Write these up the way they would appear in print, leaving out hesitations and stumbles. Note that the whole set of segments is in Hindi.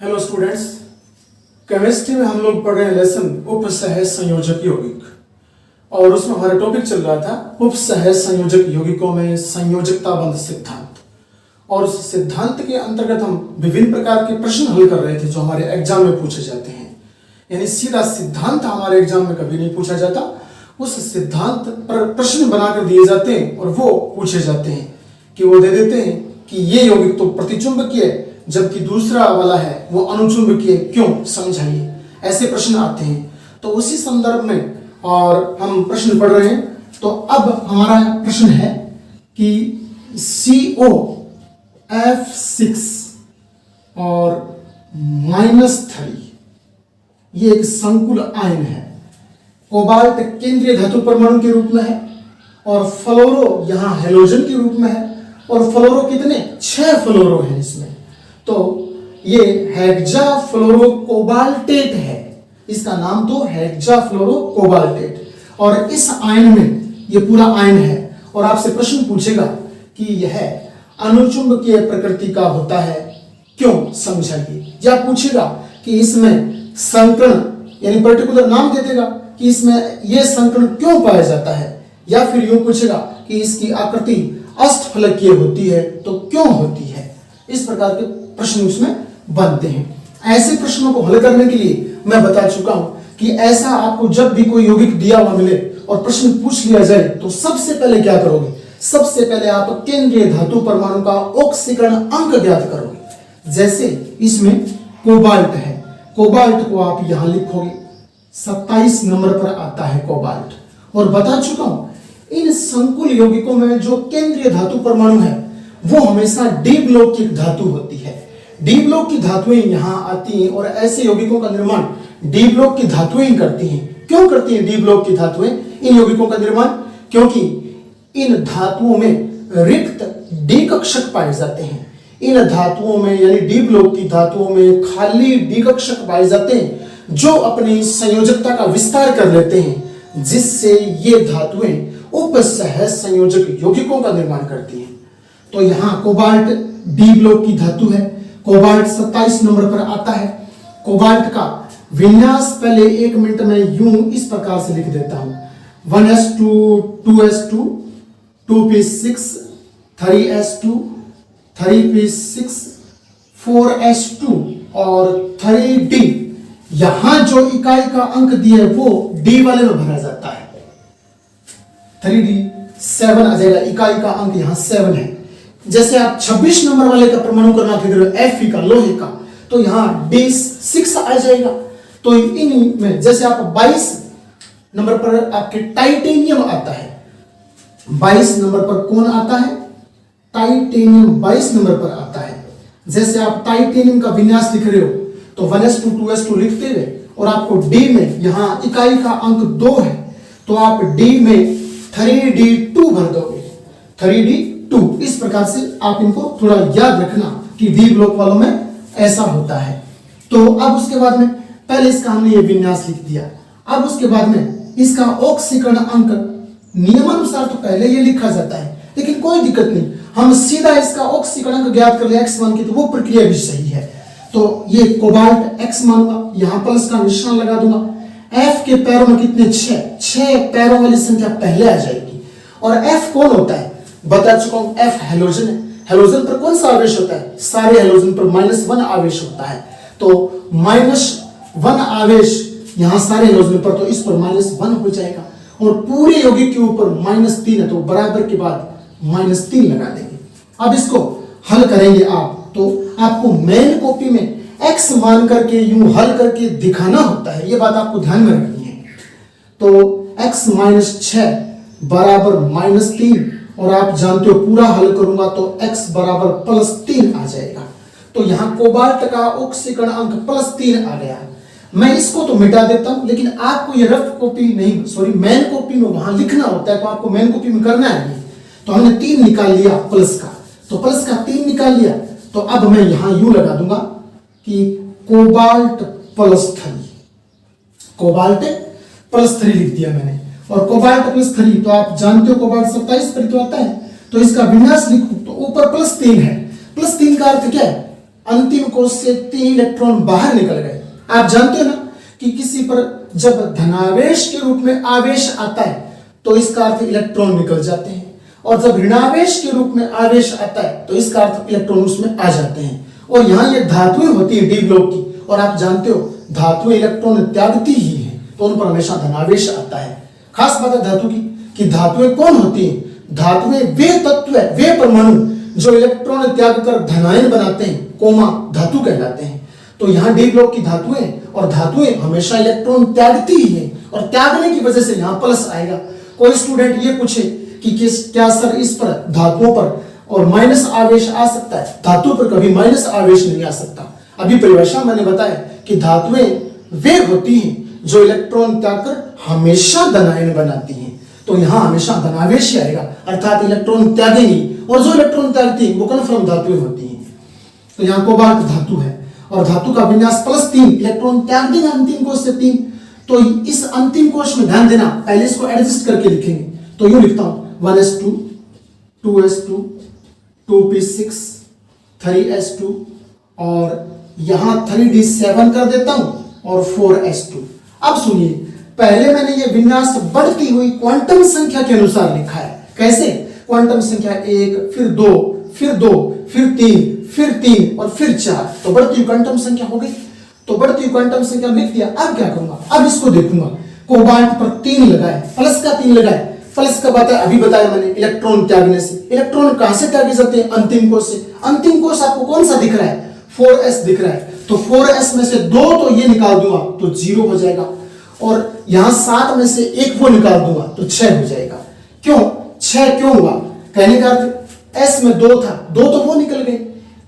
हेलो स्टूडेंट्स, केमिस्ट्री में हम लोग पढ़ रहे हैं लेसन उपसहज संयोजक यौगिक और उसमें हमारा टॉपिक चल रहा था उपसहज संयोजक यौगिकों में संयोजकता बंध सिद्धांत। और उस सिद्धांत के अंतर्गत हम विभिन्न प्रकार के प्रश्न हल कर रहे थे जो हमारे एग्जाम में पूछे जाते हैं। यानी सीधा सिद्धांत हमारे एग्जाम में कभी नहीं पूछा जाता, उस सिद्धांत पर प्रश्न बनाकर दिए जाते हैं और वो पूछे जाते हैं कि वो दे देते हैं कि ये यौगिक तो प्रतिचुंबकीय है जबकि दूसरा वाला है वो अनुचुंबकीय, क्यों, समझाइए। ऐसे प्रश्न आते हैं। तो उसी संदर्भ में और हम प्रश्न पढ़ रहे हैं। तो अब हमारा प्रश्न है कि COF6 और -3 ये एक संकुल आयन है। कोबाल्ट केंद्रीय धातु परमाणु के रूप में है और फ्लोरो यहां हेलोजन के रूप में है। और फ्लोरो कितने? 6 फ्लोरो हैं इसमें। तो ये हेक्सा फ्लोरो कोबाल्टेट है, इसका नाम तो हेक्सा फ्लोरो कोबाल्टेट। और इस आयन में ये पूरा आयन है और आपसे प्रश्न पूछेगा कि यह अनुचुंबकीय प्रकृति का होता है, क्यों, समझाइए। या पूछेगा कि इसमें संकरण यानी पर्टिकुलर नाम दे देगा कि इसमें यह संकरण क्यों पाया जाता है। या फिर यूं पूछेगा कि इसकी आकृति अष्टफलकीय होती है तो क्यों होती है। इस प्रकार के प्रश्न उसमें बनते हैं। ऐसे प्रश्नों को हल करने के लिए मैं बता चुका हूं कि ऐसा आपको जब भी कोई यौगिक दिया हुआ मिले और प्रश्न पूछ लिया जाए तो सबसे पहले क्या करोगे? सबसे पहले आप केंद्रीय धातु परमाणु का ऑक्सीकरण अंक ज्ञात करोगे। जैसे इसमें कोबाल्ट है, कोबाल्ट को आप यहां लिखोगे, 27 नंबर पर आता है कोबाल्ट। और बता चुका हूं इन संकुल यौगिकों में जो केंद्रीय धातु परमाणु है वो हमेशा डी ब्लॉक की धातु होती है। डी ब्लॉक की धातुएं यहां आती हैं और ऐसे यौगिकों का निर्माण डी ब्लॉक की धातुएं ही करती हैं। क्यों करती हैं डी ब्लॉक की धातुएं इन यौगिकों का निर्माण? क्योंकि इन धातुओं में रिक्त डी कक्षक पाए जाते हैं। इन धातुओं में यानी डी ब्लॉक की धातुओं में खाली डी कक्षक पाए जाते हैं जो अपनी संयोजकता का विस्तार कर लेते हैं, जिससे ये धातुएं उपसहज संयोजक यौगिकों का निर्माण करती हैं। तो यहां कोबाल्ट डी ब्लॉक की धातु है। कोबाल्ट 27 नंबर पर आता है। कोबाल्ट का विन्यास पहले 1 मिनट में यूं इस प्रकार से लिख देता हूं, 1s2 2s2 2p6 3s2 3p6 4s2 और 3d। यहां जो इकाई का अंक दिया है वो d वाले में भरा जाता है। 3d 7 आ जाएगा, इकाई का अंक यहां 7 है। जैसे आप 26 नंबर वाले का परमाणु क्रमांक लिख रहे हो Fe का, लोहे का, तो यहां D6 आ जाएगा। तो इन में जैसे आप 22 नंबर पर आपके टाइटेनियम आता है, 22 नंबर पर कौन आता है? टाइटेनियम 22 नंबर पर आता है। जैसे आप टाइटेनियम का विन्यास लिख रहे हो तो 1s2 2s2 लिखते हुए और आपको D में यहां इकाई का अंक 2 है तो आप D में 3d2 भर दोगे, 3d2। इस प्रकार से आप इनको थोड़ा याद रखना कि डी ब्लॉक वालों में ऐसा होता है। तो अब उसके बाद में पहले इसका हमने ये विन्यास लिख दिया। अब उसके बाद में इसका ऑक्सीकरण अंक नियमानुसार तो पहले ये लिखा जाता है, लेकिन कोई दिक्कत नहीं, हम सीधा इसका ऑक्सीकरण अंक ज्ञात कर ले x1 की, तो वो प्रक्रिया भी सही है। तो ये कोबाल्ट x मानूंगा, यहां प्लस का निशान लगा दूंगा। F के पैरों में कितने? 6 पैरों वाली संख्या पहले आ जाएगी। और F कौन होता है? बता चुका हूं, F हेलोजन है। हेलोजन पर कौन सा आवेश होता है? सारे हेलोजन पर -1 आवेश होता है। तो -1 आवेश यहां सारे हेलोजन पर, तो इस पर -1 हो जाएगा। और पूरे यौगिक के ऊपर -3 है तो बराबर के बाद -3 लगा देंगे। अब इसको हल करेंगे आप, तो आपको मेन कॉपी में x मान करके यूं हल करके दिखाना होता है, ये बात आपको ध्यान में रखनी है। तो x -6 बराबर -3 और आप जानते हो पूरा हल करूंगा तो x बराबर +3 आ जाएगा। तो यहां कोबाल्ट का ऑक्सीकरण अंक +3 आ गया। मैं इसको तो मिटा देता हूं, लेकिन आपको ये रफ कॉपी नहीं, सॉरी मेन कॉपी में वहां लिखना होता है, तो आपको मेन कॉपी में करना है। तो हमने 3 निकाल लिया प्लस का, तो प्लस का 3 निकाल लिया। तो अब मैं यहां यूं लगा दूंगा कि कोबाल्ट +3, कोबाल्ट +3 लिख दिया मैंने। और कोबाल्ट +3 तो आप जानते हो कोबाल्ट 27 पर तो आता है, तो इसका विन्यास लिखूं तो ऊपर +3 है। +3 का अर्थ क्या है? अंतिम कोश से 3 इलेक्ट्रॉन बाहर निकल गए। आप जानते हो ना कि किसी पर जब धनावेश के रूप में आवेश आता है तो इसका अर्थ इलेक्ट्रॉन निकल जाते हैं, और जब ऋणावेश के रूप में आवेश आता है तो इसका अर्थ इलेक्ट्रॉन उसमें आ जाते हैं। और यहाँ ये धातुएं होती है डी ब्लॉक की, और आप जानते हो धातुएं इलेक्ट्रॉन त्यागती ही है, तो उन पर हमेशा धनावेश आता है। खास बात है धातु की कि धातुएं कौन होती हैं? धातुएं वे तत्व है, वे परमाणु जो इलेक्ट्रॉन त्याग कर धनायन बनाते हैं, कोमा धातु कहलाते हैं। तो यहाँ डी ब्लॉक की धातुएं, और धातुएं हमेशा इलेक्ट्रॉन त्यागती ही है, और त्यागने की वजह से यहाँ प्लस आएगा। कोई स्टूडेंट ये पूछे कि क्या सर इस पर धातुओं पर और माइनस आवेश आ सकता है? धातु पर कभी माइनस आवेश नहीं आ सकता। अभी परिभाषा मैंने बताया कि धातुएं वे होती हैं जो इलेक्ट्रॉन त्याग कर हमेशा धनायन बनाती हैं, तो यहाँ हमेशा धनावेश ही आएगा, अर्थात इलेक्ट्रॉन त्यागेंगी, और जो इलेक्ट्रॉन त्यागती है वो कन्फर्म धातुएं होती हैं। तो यहाँ कोबाल्ट धातु है, और धातु का विन्यास +3, इलेक्ट्रॉन त्याग देगा अंतिम कोश से 3। तो इस अंतिम कोश में ध्यान देना, पहले इसको एडजस्ट करके लिखेंगे, तो यूं लिखता हूं 1s2 2s2 2p6 3s2, और यहां 3d7 कर देता हूं, और 4s2। अब सुनिए, पहले मैंने ये विन्यास बढ़ती हुई क्वांटम संख्या के अनुसार लिखा है। कैसे? क्वांटम संख्या 1, फिर 2, फिर 2, फिर 3, फिर 3 और फिर 4, तो बढ़ती हुई क्वांटम संख्या हो गई। तो बढ़ती हुई क्वांटम संख्या लिख दिया। अब क्या करूंगा? अब इसको देखूंगा, कोबाल्ट पर 3 लगाए, प्लस का 3 लगाए। प्लस का बात है, अभी बताया मैंने, इलेक्ट्रॉन त्यागने से। इलेक्ट्रॉन कहां से त्यागे जाते हैं? अंतिम कोश से। अंतिम कोश आपको कौन सा दिख रहा है? 4s दिख रहा है, तो 4s में से 2 तो ये निकाल दूंगा तो 0 हो जाएगा, और यहां 7 में से 1 वो निकाल दूंगा तो 6 हो जाएगा। क्यों 6 क्यों हुआ? कहने का अर्थ s में 2 था, 2 तो वो निकल गए।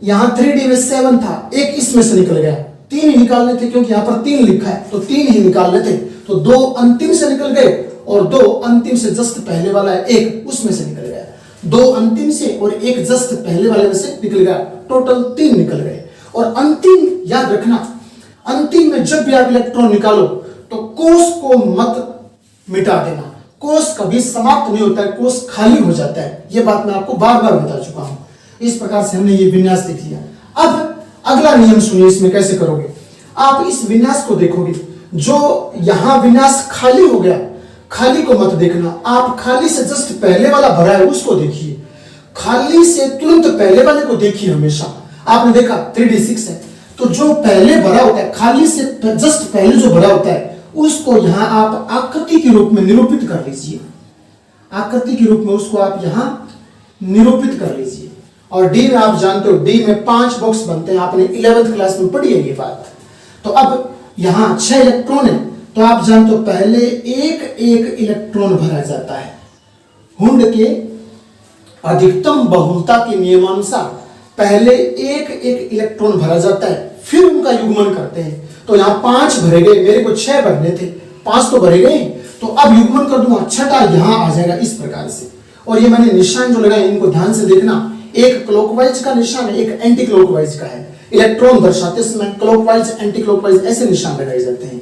यहां 3d में 7 था, 1 इसमें से निकल गया। 3 ही निकालने थे, क्योंकि यहां पर 3 लिखा है, तो 3 ही निकालने थे, तो 2 अंतिम से निकल गए, और 2 अंतिम से जस्ट पहले वाला है 1, उसमें से निकल गया। 2 अंतिम से और 1 जस्ट पहले वाले में से निकल गया, टोटल 3 निकल गए। और अंतिम याद रखना, अंतिम में जब भी आप इलेक्ट्रॉन निकालो तो कोश को मत मिटा देना। कोश कभी समाप्त नहीं होता है, कोश खाली हो जाता है। यह बात मैं आपको बार बार बता चुका हूं। इस प्रकार से हमने ये विन्यास देख लिया। अब अगला नियम सुनिए, इसमें कैसे करोगे आप? इस विन्यास को देखोगे, जो यहां विन्यास खाली हो गया, खाली को मत देखना, आप खाली से जस्ट पहले वाला भरा है उसको देखिए। खाली से तुरंत पहले वाले को देखिए हमेशा। आपने देखा 3d6 है, तो जो पहले भरा होता है, खाली से जस्ट पहले जो भरा होता है, उसको यहां आप आकृति के रूप में निरूपित कर लीजिए। आकृति के रूप में उसको आप यहां निरूपित कर लीजिए। और डी में आप जानते हो, डी में 5 बॉक्स बनते हैं, आपने 11th क्लास में पढ़ी है ये बात। तो अब यहां 6 इलेक्ट्रॉन है, तो आप जानते हो पहले एक एक इलेक्ट्रॉन भरा जाता है। हुंड के अधिकतम बहुलता के नियमानुसार पहले एक एक इलेक्ट्रॉन भरा जाता है, फिर उनका युग्मन करते हैं। तो यहाँ 5 भरे गए, मेरे को 6 भरने थे, 5 तो भरे गए, तो अब युग्मन कर दूंगा, छठा यहां आ जाएगा इस प्रकार से। और ये मैंने निशान जो लगाए इनको ध्यान से देखना, एक क्लॉकवाइज का निशान है, एक एंटी क्लॉकवाइज का है। इलेक्ट्रॉन दर्शाते समय क्लॉकवाइज एंटी क्लॉकवाइज ऐसे निशान लगाए जाते हैं।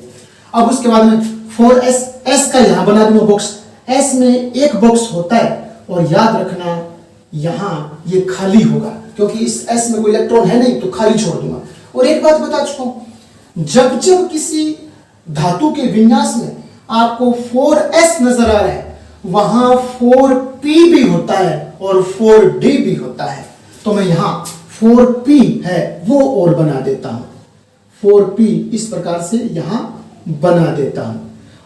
अब उसके बाद में 4s, s का यहां बना दूंगा बॉक्स, s में एक बॉक्स होता है, और याद रखना यहां ये खाली होगा, क्योंकि इस s में कोई इलेक्ट्रॉन है नहीं, तो खाली छोड़ दूंगा। और एक बात बता चुका हूं, जब जब किसी धातु के विन्यास में आपको 4s नजर आ रहा है, वहां 4p भी होता है और 4d भी होता है। तो मैं यहां 4p है वो और बना देता हूं, 4p इस प्रकार से यहां बना देता हूं,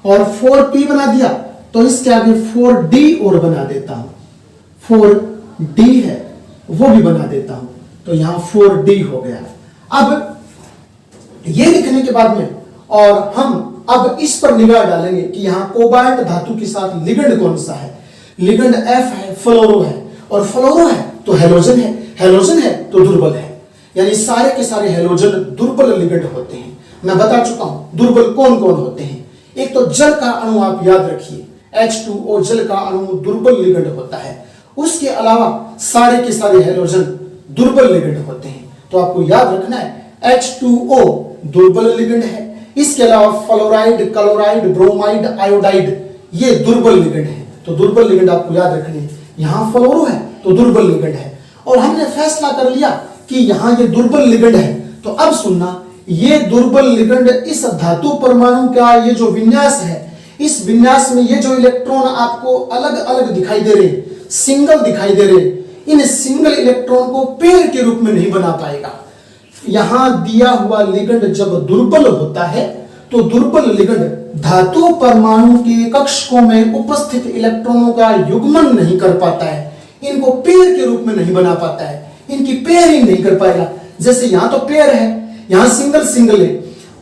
और 4p बना दिया तो इसके आगे 4d और बना देता हूं, 4d है वो भी बना देता हूं, तो यहां 4d हो गया। अब ये लिखने के बाद में और हम अब इस पर निगाह डालेंगे कि यहां कोबाल्ट धातु के साथ लिगेंड कौन सा है। लिगेंड F है, फ्लोरो है, और फ्लोरो है तो हेलोजन है, हेलोजन है तो दुर्बल है, यानी सारे के सारे हेलोजन दुर्बल लिगेंड होते हैं। मैं बता चुका हूं दुर्बल कौन कौन होते हैं। एक तो जल का अणु आप याद रखिए, H2O जल का अणु दुर्बल लिगेंड होता है। उसके अलावा सारे के सारे हेलोजन दुर्बल लिगेंड होते हैं, तो आपको याद रखना है H2O दुर्बल लिगेंड है। इसके अलावा फ्लोराइड, क्लोराइड, ब्रोमाइड, आयोडाइड ये दुर्बल लिगेंड है, तो दुर्बल लिगेंड आपको याद रखनी है। यहां फ्लोरो है तो दुर्बल लिगेंड है। और हमने फैसला कर लिया कि यहां ये दुर्बल लिगेंड है, तो अब सुनना, ये दुर्बल लिगेंड इस धातु परमाणु का ये जो विन्यास है, इस विन्यास में ये जो इलेक्ट्रॉन आपको अलग अलग दिखाई दे रहे, सिंगल दिखाई दे रहे, इन सिंगल इलेक्ट्रॉन को पेयर के रूप में नहीं बना पाएगा। यहां दिया हुआ लिगेंड जब दुर्बल होता है तो दुर्बल लिगेंड धातु परमाणु के कक्षकों में उपस्थित इलेक्ट्रॉनों का युग्मन नहीं कर पाता है, इनको पेयर के रूप में नहीं बना पाता है, इनकी पेयरिंग नहीं कर पाएगा। जैसे यहां तो पेयर है, यहां सिंगल सिंगल है,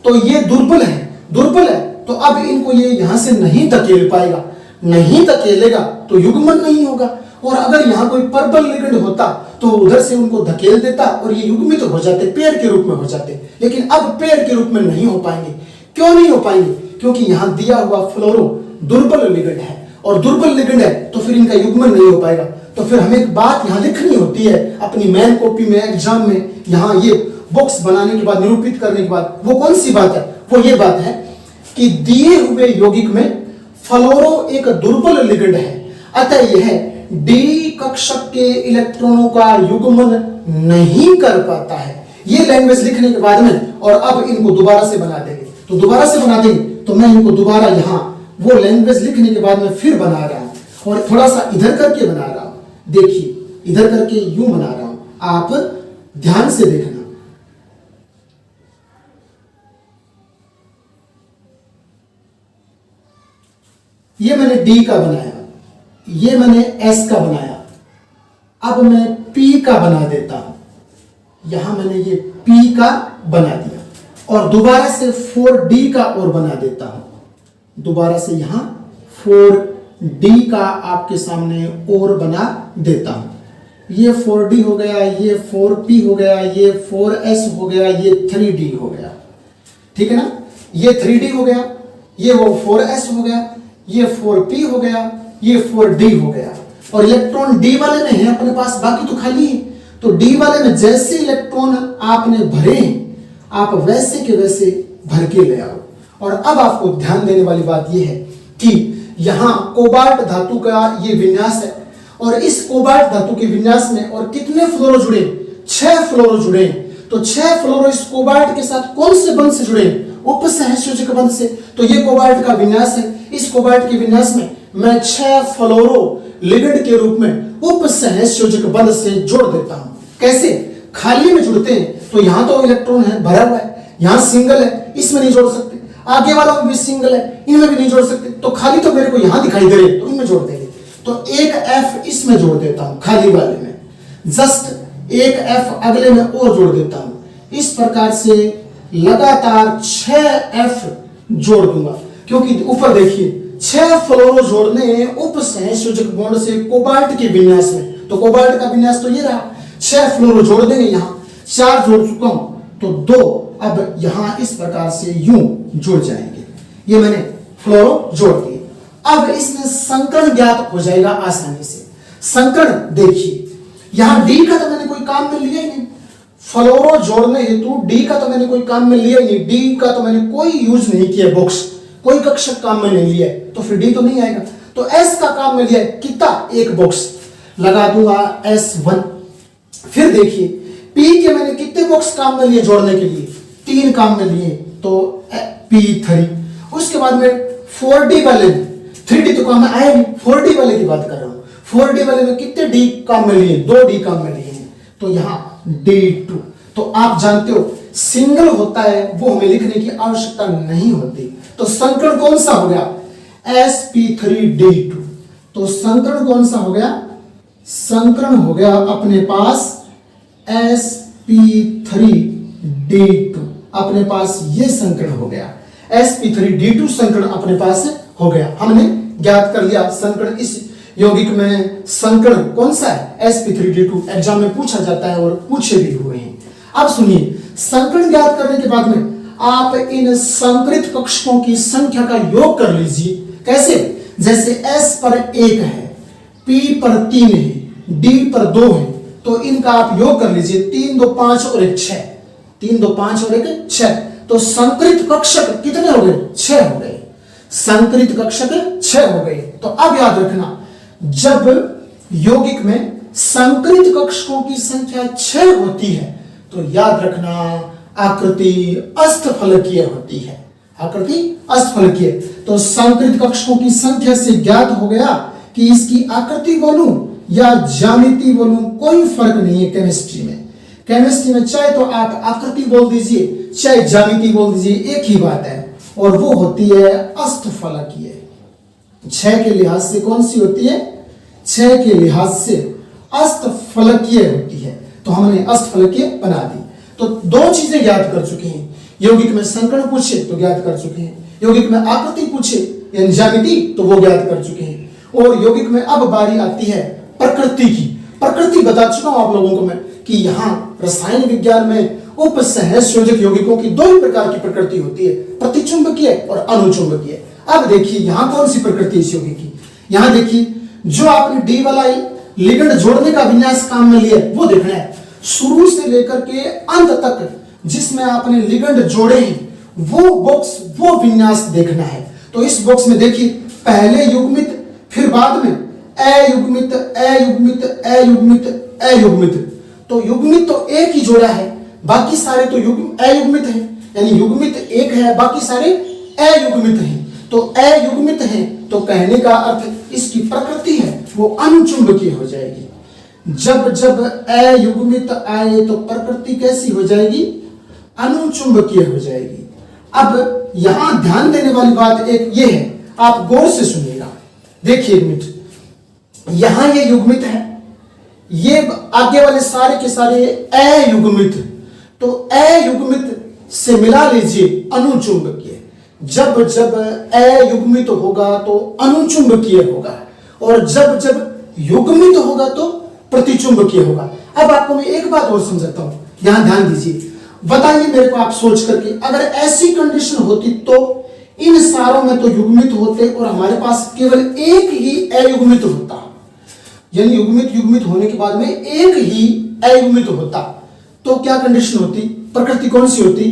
तो ये दुर्बल है, दुर्बल है, तो अब इनको ये यहां से नहीं धकेल पाएगा, नहीं धकेलेगा तो युग्मन नहीं होगा। और अगर यहां कोई प्रबल लिगेंड होता तो उधर से उनको धकेल देता और ये युग्मित हो जाते, पेयर के रूप में हो जाते। लेकिन अब पेयर के रूप में नहीं हो पाएंगे। क्यों नहीं हो पाएंगे? क्योंकि यहां दिया हुआ फ्लोरो दुर्बल लिगेंड है, और दुर्बल लिगेंड है तो फिर इनका युग्मन नहीं हो पाएगा। तो फिर हमें एक बात यहां लिखनी होती है अपनी मेन कॉपी में, एग्जाम में, यहां ये बॉक्स बनाने के बाद, निरूपित करने के बाद, वो कौन सी बात है? वो ये बात है कि दिए हुए यौगिक में फ्लोरो एक दुर्बल लिगेंड है, अतः यह डी कक्षक के इलेक्ट्रॉनों का युग्मन नहीं कर पाता है। ये लैंग्वेज लिखने के बाद में, और अब इनको दोबारा से बना देंगे, तो दोबारा से बना देंगे, तो मैं इनको दोबारा यहां वो लैंग्वेज लिखने के बाद में फिर बना रहा हूं, और थोड़ा सा इधर करके बना रहा हूं। देखिए, इधर करके यूं बना रहा हूं, आप ध्यान से देखना। ये मैंने डी का बनाया, ये मैंने एस का बनाया, अब मैं पी का बना देता हूं। यहां मैंने ये पी का बना दिया, और दोबारा से 4D का और बना देता हूं। दोबारा से यहां 4D का आपके सामने और बना देता हूं। ये 4D हो गया, ये 4P हो गया, ये 4S हो गया, ये 3D हो गया, ठीक है ना? ये 3D हो गया, ये वो 4S हो गया, ये 4P हो गया, ये 4D हो गया। और इलेक्ट्रॉन D वाले में है अपने पास, बाकी तो खाली है। तो D वाले में जैसे इलेक्ट्रॉन आपने भरे, आप वैसे के वैसे भर के ले आओ। और अब आपको ध्यान देने वाली बात यह है कि यहां कोबाल्ट धातु का ये विन्यास है, और इस कोबाल्ट धातु के विन्यास में और कितने फ्लोरो जुड़े? 6 फ्लोरो जुड़े। तो 6 फ्लोरो इस कोबाल्ट के साथ कौन से बंध से जुड़े? उपसहसयोजक बंध से। तो ये कोबाल्ट का विन्यास है, इस कोबाल्ट के विन्यास में मैं 6 फ्लोरो लिगेंड के रूप में उपसहसयोजक बंध से जोड़ देता हूं। कैसे? खाली में जुड़ते हैं तो यहां तो इलेक्ट्रॉन है, भरा हुआ है, यहां सिंगल है, इसमें नहीं जोड़ सकते, आगे वालों में भी सिंगल है, इनमें भी नहीं जोड़ सकते, तो खाली तो मेरे को यहां दिखाई दे रहे, तो इनमें जोड़ देंगे। तो एक F इसमें जोड़ देता हूं, खाली वाले में, जस्ट एक F अगले में और जोड़ देता हूं। इस प्रकार से लगातार 6F जोड़ दूंगा, क्योंकि ऊपर देखिए 6 फ्लोरो जोड़ने उपसहसयोजक बॉन्ड से कोबाल्ट के विन्यास में। तो कोबाल्ट का विन्यास तो ये रहा, 6 फ्लोरो जोड़ देंगे, यहां 4 जोड़ चुका हूं, तो 2 अब यहां इस प्रकार से यूं जुड़ जाएंगे। ये मैंने फ्लोरो जोड़ दिए। अब इसमें संकरण ज्ञात हो जाएगा आसानी से। संकरण देखिए, यहां डी का तो मैंने कोई काम में लिया ही नहीं, फ्लोरो जोड़ने हेतु डी का तो मैंने कोई काम में लिया ही नहीं, डी का तो मैंने कोई यूज नहीं किया, बॉक्स कोई कक्षक काम में नहीं लिया है, तो फिर डी तो नहीं आएगा। तो एस का काम में लिया है, कितना? एक बॉक्स लगा दूंगा S1। फिर देखिए पी के मैंने कितने बॉक्स काम में लिए जोड़ने के लिए? 3 काम में लिए, तो P3। उसके बाद में 4D वाले में, 3D तो काम में आया नहीं, 4D वाले की बात कर रहा हूं। 4D वाले में कितने D काम में लिए? 2 D काम में लिए हैं, तो यहां D2। तो आप जानते हो सिंगल होता है वो हमें लिखने की आवश्यकता नहीं होती। तो संकरण कौन सा हो गया? sp3d2। तो संकरण कौन सा हो गया? संकरण हो गया अपने पास sp3d2, अपने पास ये संकरण हो गया, sp3d2 संकरण अपने पास हो गया। हमने ज्ञात कर लिया संकरण। इस यौगिक में संकरण कौन सा है? sp3d2। एग्जाम में पूछा जाता है और पूछे भी हुए हैं। अब सुनिए, संकरण ज्ञात करने के बाद में आप इन संकरित कक्षकों की संख्या का योग कर लीजिए। कैसे? जैसे S पर 1 है, P पर 3 है, D पर 2 है, तो इनका आप योग कर लीजिए। 3 2 5 और 1 6, 3 2 5 और 1 6। तो संकरित कक्षक कितने हो गए? 6 हो गए। संकरित कक्षक 6 हो गए। तो अब याद रखना, जब यौगिक में संकरित कक्षकों की संख्या 6 होती है तो याद रखना आकृति अष्टफलकीय होती है। आकृति अष्टफलकीय। तो संकरित कक्षकों की संख्या से ज्ञात हो गया कि इसकी आकृति बोलूं या ज्यामिति बोलूं कोई फर्क नहीं है केमिस्ट्री में। केमिस्ट्री में चाहे तो आप आकृति बोल दीजिए चाहे ज्यामिति बोल दीजिए, एक ही बात है, और वो होती है अष्टफलकीय। 6 के लिहाज से कौन सी होती है? 6 के लिहाज से अष्टफलकीय होती है। तो हमने अष्टफलकीय बना दी। तो 2 चीजें ज्ञात कर चुके हैं। यौगिक में संकर्ण पूछे तो ज्ञात कर चुके हैं, यौगिक में आकृति पूछे यानी ज्यामिति तो वो ज्ञात कर चुके हैं, और यौगिक में अब बारी आती है प्रकृति की। प्रकृति बता चुका हूं आप लोगों को मैं कि यहाँ रसायन विज्ञान में उपसहसंयोजक यौगिकों की 2 ही प्रकार की प्रकृति होती है, प्रतिचुंबकीय और अनुचुंबकीय। अब देखिए यहाँ कौन सी प्रकृति इस यौगिक की। यहाँ देखिए जो आपने डी वाला लिगेंड जोड़ने का विन्यास काम में लिया वो देखना है। शुरू से लेकर के अंत तक जिसमें आपने लिगेंड जोड़े हैं वो बॉक्स वो विन्यास देखना है। तो इस बॉक्स में देखिए पहले युग्मित, फिर बाद में अयुग्मित अयुग्मित अयुग्मित अयुग्मित। तो युग्मित तो एक ही जोड़ा है, बाकी सारे तो अयुग्मित हैं, यानी युग्मित एक है बाकी सारे अयुग्मित हैं। तो अयुग्मित है तो कहने का अर्थ इसकी प्रकृति है वो अनुचुंबकीय हो जाएगी। जब जब अयुग्मित आए तो प्रकृति कैसी हो जाएगी? अनुचुंबकीय हो जाएगी। अब यहां ध्यान देने वाली बात एक ये है, आप गौर से सुनिएगा। देखिए एक मिनट, यहां ये युग्मित है, ये आगे वाले सारे के सारे अयुग्मित, तो अयुग्मित से मिला लीजिए अनुचुंबकीय। जब जब अयुग्मित होगा तो अनुचुंबकीय होगा, और जब जब युग्मित होगा तो प्रतिचुंबकीय होगा। अब आपको मैं एक बात और समझाता हूं, यहां ध्यान दीजिए। बताइए मेरे को आप सोच करके, अगर ऐसी कंडीशन होती तो इन सारों में तो युग्मित होते और हमारे पास केवल एक ही अयुग्मित होता, यानी युग्मित युग्मित होने के बाद में एक ही अयुग्मित होता, तो क्या कंडीशन होती? प्रकृति कौन सी होती?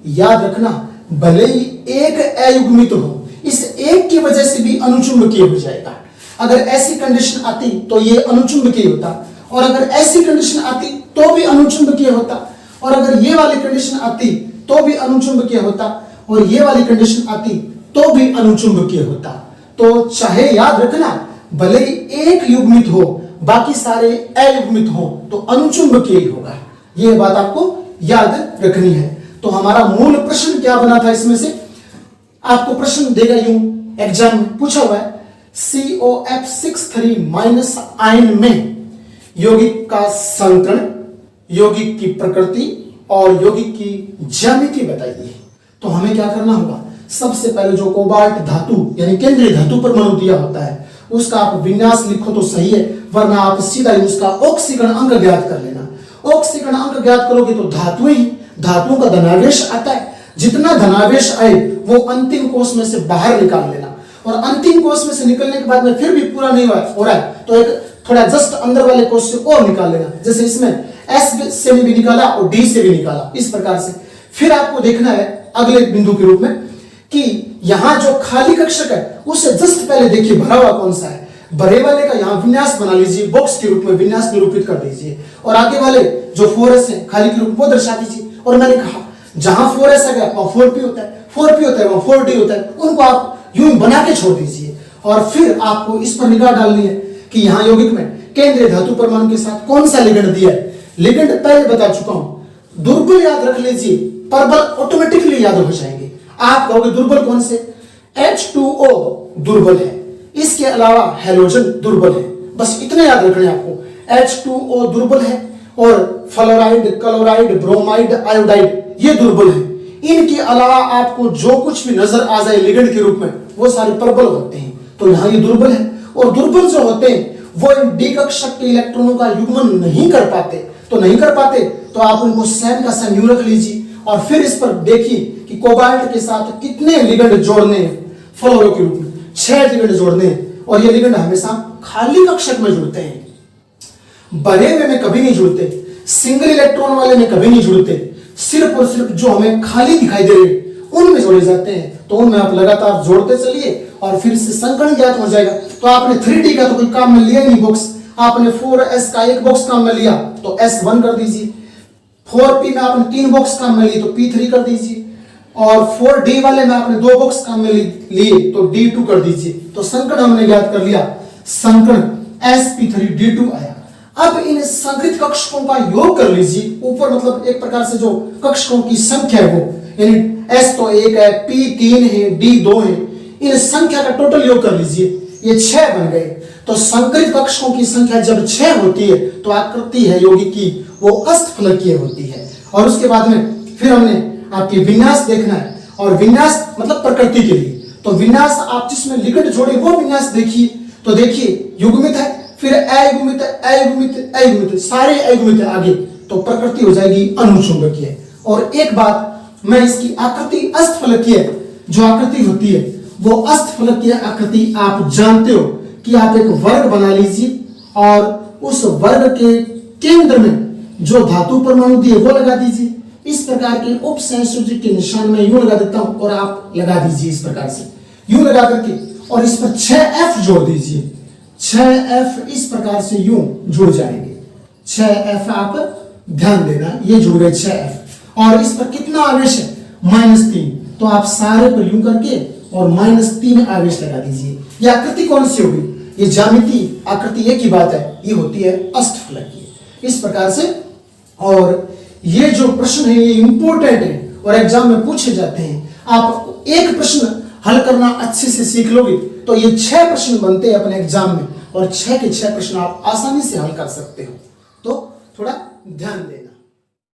याद रखना, भले ही एक अयुग्मित हो, इस एक की वजह से भी अनुचुंबकीय हो जाएगा। अगर ऐसी कंडीशन आती तो ये अनुचुंबकीय होता, और अगर ऐसी कंडीशन आती तो भी अनुचुंबकीय होता, और अगर ये वाली कंडीशन आती तो भी अनुचुंबकीय होता, और ये वाली कंडीशन आती तो भी अनुचुंबकीय होता। तो चाहे याद रखना, भले ही एक युग्मित हो बाकी सारे अयुग्मित हो तो अनुचुंबकीय ही होगा। यह बात आपको याद रखनी है। तो हमारा मूल प्रश्न क्या बना था इसमें से? आपको प्रश्न देगा यूं, एग्जाम में पूछा हुआ है, COF63- आयन में यौगिक का संकरण, यौगिक की प्रकृति और यौगिक की ज्यामिति बताइए। तो हमें क्या करना होगा? सबसे पहले जो कोबाल्ट धातु यानी केंद्रीय धातु परमाणु दिया होता है उसका आप विन्यास लिखो तो सही है, वरना आप सीधा ही उसका ऑक्सीकरण अंक ज्ञात कर लेना। ऑक्सीकरण अंक ज्ञात करोगे तो धातुओं का धनावेश आता है, जितना धनावेश आए वो अंतिम कोष में से बाहर निकाल लेना, और अंतिम कोष में से निकलने के बाद में फिर भी पूरा नहीं हो रहा है तो एक थोड़ा जस्ट अंदर वाले कोष से और निकाल लेना। जैसे इसमें S से भी निकाला और D से भी निकाला, इस प्रकार से। फिर आपको देखना है अगले बिंदु के रूप में कि यहां जो खाली कक्षक है उससे जस्ट पहले देखिए भरा हुआ कौन सा है। भरे वाले का यहां विन्यास बना लीजिए, बॉक्स के रूप में विन्यास निरूपित कर दीजिए, और आगे वाले जो 4s है खाली के रूप वो दर्शा दीजिए। और मैंने कहा जहां 4s आ गया वहां 4p होता है, 4p होता है वहां 4d होता है, उनको आप यूं बना के छोड़ दीजिए। और फिर आपको इस पर निगाह डालनी है कि यहां यौगिक में केंद्रीय धातु परमाणु के साथ कौन सा लिगेंड दिया है। लिगेंड पहले बता चुका हूं, दुर्बल याद रख लीजिए, प्रबल ऑटोमेटिकली याद हो जाएंगे। आप कहोगे दुर्बल कौन से? H2O दुर्बल है, इसके अलावा हैलोजन दुर्बल है, बस इतने याद रखने आपको। H2O दुर्बल है और फ्लोराइड, क्लोराइड, ब्रोमाइड, आयोडाइड ये दुर्बल है। इनके अलावा आपको जो कुछ भी नजर आ जाए लिगेंड के रूप में वो सारे प्रबल होते हैं। तो यहां ये दुर्बल है, और दुर्बल जो होते हैं वो इन डी कक्षक के इलेक्ट्रॉनों का युग्मन नहीं कर पाते। तो आप उनको सैन का सैन यूं रख लीजिए, और फिर इस पर देखिए कि कोबाल्ट के साथ कितने लिगेंड जोड़ने हैं फ्लोरो के रूप में, 6 लिगेंड जोड़ने हैं, और ये लिगेंड हमेशा खाली कक्षक में जुड़ते हैं, भरे हुए में कभी नहीं जुड़ते, सिंगल इलेक्ट्रॉन वाले में कभी नहीं जुड़ते। सिर्फ और सिर्फ जो हमें खाली दिखाई दे रहे उनमें जोड़े जाते हैं। तो उनमें आप लगातार जोड़ते चलिए और फिर से संकरण ज्ञात हो जाएगा। तो आपने 3D का तो कोई काम में लिया ही नहीं बॉक्स, आपने 4s का एक बॉक्स काम में लिया तो S1 कर दीजिए, 4P में आपने 3 बॉक्स काम में लिए तो P3 कर दीजिए, और 4D वाले में आपने 2 बॉक्स काम में लिए तो D2 कर दीजिए। तो संकर्ण हमने ज्ञात कर लिया, संकर्ण sp3d2 आया। अब इन संकृत कक्षकों का योग कर लीजिए, ऊपर मतलब एक प्रकार से जो कक्षकों की संख्या है वो, यानी s तो 1 है, p 3 है, d 2 है, इन संख्या का टोटल योग कर लीजिए, ये 6 बन गए। तो संकृत कक्षकों की संख्या जब 6 होती है तो आकृति है यौगिक की वो अष्टफलकीय होती है। और उसके बाद में फिर हमने आपकी विन्यास देखना है, और विन्यास मतलब प्रकृति के लिए, तो विन्यास आप जिसमें लिकट जोड़े वो विन्यास देखिए। तो देखिए युग्मित है, फिर अयुग्मित, अयुग्मित, अयुग्मित, सारे अयुग्मित है आगे, तो प्रकृति हो जाएगी अनुचुंबकीय। और एक बात मैं इसकी आकृति अष्टफलकीय जो आकृति होती है वो अष्टफलकीय आकृति आप जानते हो कि आप एक वर्ग बना लीजिए और उस वर्ग के केंद्र में जो धातु परमाणु दिए वो लगा दीजिए। इस प्रकार के उपसंयोजक के निशान में यूं लगा देता हूं और आप लगा दीजिए इस प्रकार से, यूं लगा करके, और इस पर 6F जोड़ दीजिए। 6F इस प्रकार से यूं जुड़ जाएंगे। 6F आप ध्यान देना, ये जुड़ गए 6F। और इस पर कितना आवेश है? -3। तो आप सारे पर यूं करके और -3 आवेश लगा दीजिए। ये आकृति कौन सी होगी? ये ज्यामिति आकृति एक ही बात है, ये होती है अष्टफलकीय। इस प्रकार से, और ये जो प्रश्न है ये इंपॉर्टेंट है और एग्जाम में पूछे जाते हैं। आप एक प्रश्न हल करना अच्छे से सीख लोगे तो ये 6 प्रश्न बनते हैं अपने एग्जाम में, और 6 के 6 प्रश्न आप आसानी से हल कर सकते हो। तो थोड़ा ध्यान दें।